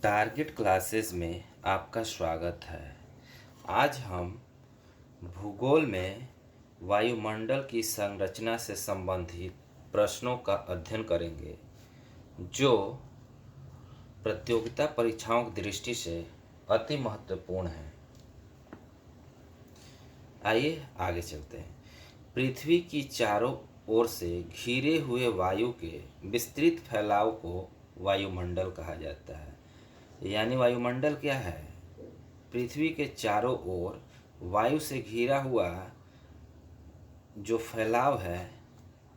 Target classes में आपका स्वागत है। आज हम भूगोल में वायुमंडल की संरचना से संबंधित प्रश्नों का अध्ययन करेंगे जो प्रतियोगिता परीक्षाओं की दृष्टि से अति महत्वपूर्ण है। आइए आगे चलते हैं। पृथ्वी की चारों ओर से घिरे हुए वायु के विस्तृत फैलाव को वायुमंडल कहा जाता है। यानी वायुमंडल क्या है? पृथ्वी के चारों ओर वायु से घिरा हुआ जो फैलाव है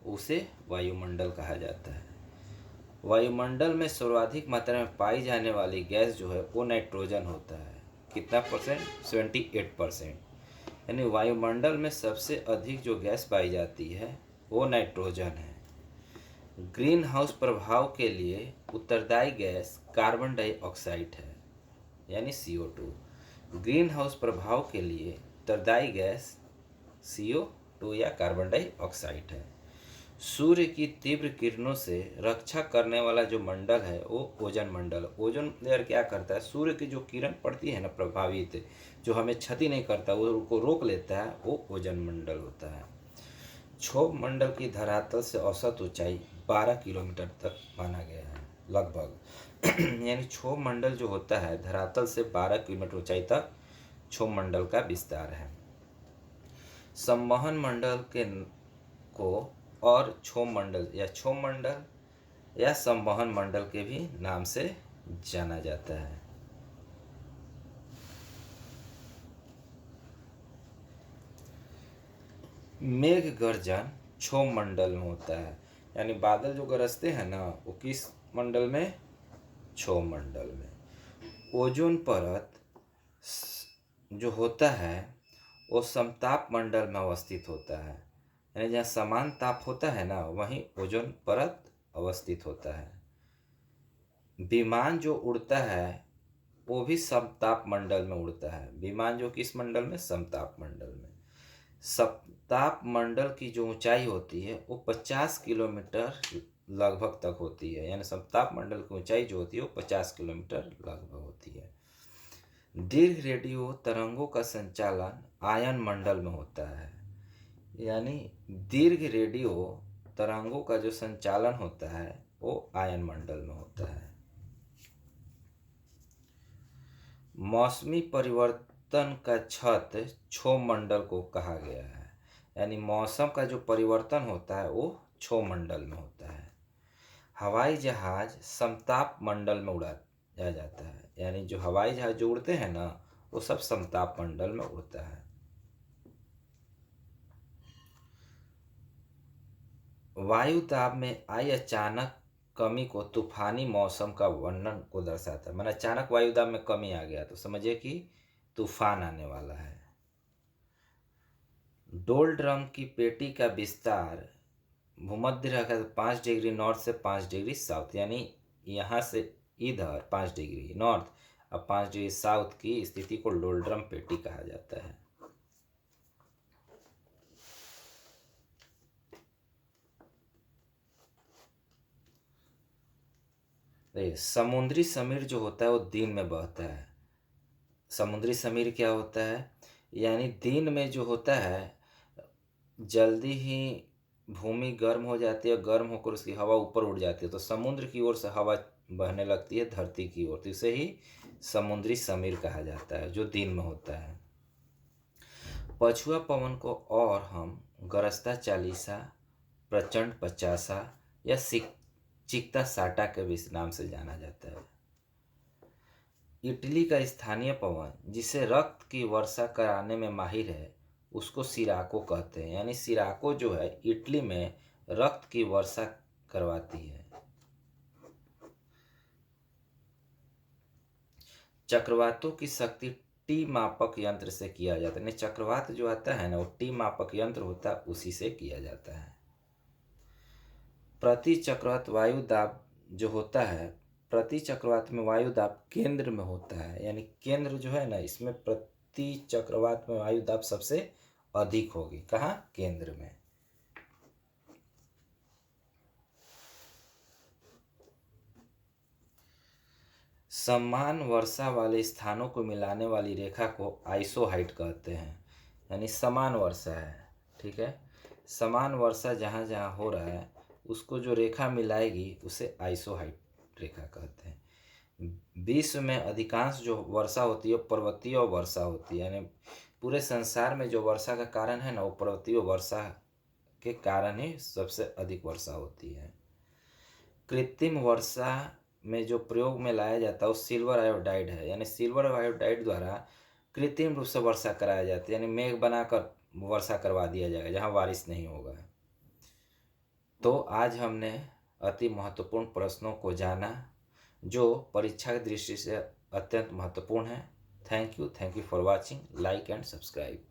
उसे वायुमंडल कहा जाता है। वायुमंडल में सर्वाधिक मात्रा में पाई जाने वाली गैस जो है वो नाइट्रोजन होता है। कितना परसेंट? 78%। यानी वायुमंडल में सबसे अधिक जो गैस पाई जाती है वो नाइट्रोजन है। ग्रीन हाउस प्रभाव के लिए उत्तरदायी गैस कार्बन डाइऑक्साइड है, यानी CO2। ग्रीन हाउस प्रभाव के लिए उत्तरदायी गैस CO2 या कार्बन डाइऑक्साइड है। सूर्य की तीव्र किरणों से रक्षा करने वाला जो मंडल है वो ओजोन मंडल। ओजोन लेयर क्या करता है? सूर्य की जो किरण पड़ती है ना प्रभावित, जो हमें क्षति नहीं करता, वो उसको रोक लेता है, वो ओजोन मंडल होता है। क्षोभ मंडल की धरातल से औसत ऊंचाई 12 किलोमीटर तक माना गया है लगभग। यानी क्षोभ मंडल जो होता है धरातल से 12 किलोमीटर ऊंचाई तक क्षोभ मंडल का विस्तार है। संवहन मंडल के को और क्षोभ मंडल या संवहन मंडल के भी नाम से जाना जाता है। मेघ गर्जन क्षोभ मंडल में होता है। यानी बादल जो गरजते हैं ना वो किस मंडल में? क्षोभ मंडल में। ओजोन परत जो होता है वो समताप मंडल में अवस्थित होता है। यानी जहाँ समान ताप होता है ना वहीं ओजोन परत अवस्थित होता है। विमान जो उड़ता है वो भी समताप मंडल में उड़ता है। विमान जो किस मंडल में? समताप मंडल में। समताप मंडल की जो ऊंचाई होती है वो 50 किलोमीटर लगभग तक होती है। यानी समताप मंडल की ऊंचाई जो होती है वो 50 किलोमीटर लगभग होती है। दीर्घ रेडियो तरंगों का संचालन आयन मंडल में होता है। यानी दीर्घ रेडियो तरंगों का जो संचालन होता है वो आयन मंडल में होता है। मौसमी परिवर्तन का छत क्षोभ मंडल को कहा गया है। यानी मौसम का जो परिवर्तन होता है वो क्षोभ मंडल में होता है। हवाई जहाज समताप मंडल में उड़ाया जाता है। यानी जो हवाई जहाज जो उड़ते हैं ना वो सब समताप मंडल में उड़ता है। वायु दाब में आई अचानक कमी को तूफानी मौसम का वर्णन को दर्शाता है। मैंने अचानक वायु दाब में कमी आ गया तो समझिए कि तूफान आने वाला है। डोल ड्रम की पेटी का विस्तार भूमध्य रेखा से 5 डिग्री नॉर्थ से 5 डिग्री साउथ, यानी यहाँ से इधर 5 डिग्री नॉर्थ और 5 डिग्री साउथ की स्थिति को डोल ड्रम पेटी कहा जाता है। समुद्री समीर जो होता है वो दिन में बहता है। समुद्री समीर क्या होता है? यानी दिन में जो होता है जल्दी ही भूमि गर्म हो जाती है, गर्म होकर उसकी हवा ऊपर उड़ जाती है तो समुद्र की ओर से हवा बहने लगती है धरती की ओर, तो इसे ही समुद्री समीर कहा जाता है जो दिन में होता है। पछुआ पवन को और हम गरजता चालीसा, प्रचंड पचासा या चिकता साटा के भी नाम से जाना जाता है। इटली का स्थानीय पवन जिसे रक्त की वर्षा कराने में माहिर है उसको सिराको कहते हैं। यानी सिराको जो है इटली में रक्त की वर्षा करवाती है। चक्रवातों की शक्ति टी मापक यंत्र से किया जाता है। चक्रवात जो आता है ना वो टी मापक यंत्र होता है, उसी से किया जाता है। प्रति चक्रवात वायु दाब जो होता है, प्रति चक्रवात में वायु दाब केंद्र में होता है। यानी केंद्र जो है ना इसमें प्रति चक्रवात में वायु दाब सबसे अधिक होगी। कहाँ? केंद्र में। समान वर्षा वाले स्थानों को मिलाने वाली रेखा को आइसोहाइट कहते हैं। यानी समान वर्षा है, ठीक है, समान वर्षा जहाँ जहाँ हो रहा है उसको जो रेखा मिलाएगी उसे आइसोहाइट रेखा कहते हैं। विश्व में अधिकांश जो वर्षा होती है पर्वतीय वर्षा होती है, यानी पूरे संसार में जो वर्षा का कारण है ना, वो पर्वतीय वर्षा के कारण ही सबसे अधिक वर्षा होती है। कृत्रिम वर्षा में जो प्रयोग में लाया जाता है वो सिल्वर आयोडाइड है, यानी सिल्वर आयोडाइड द्वारा कृत्रिम रूप से वर्षा कराया जाती है, यानी मेघ बनाकर वर्षा करवा दिया जाएगा जहाँ बारिश नहीं होगा। तो आज हमने अति महत्वपूर्ण प्रश्नों को जाना जो परीक्षा की दृष्टि से अत्यंत महत्वपूर्ण है। Thank you for watching, like and subscribe.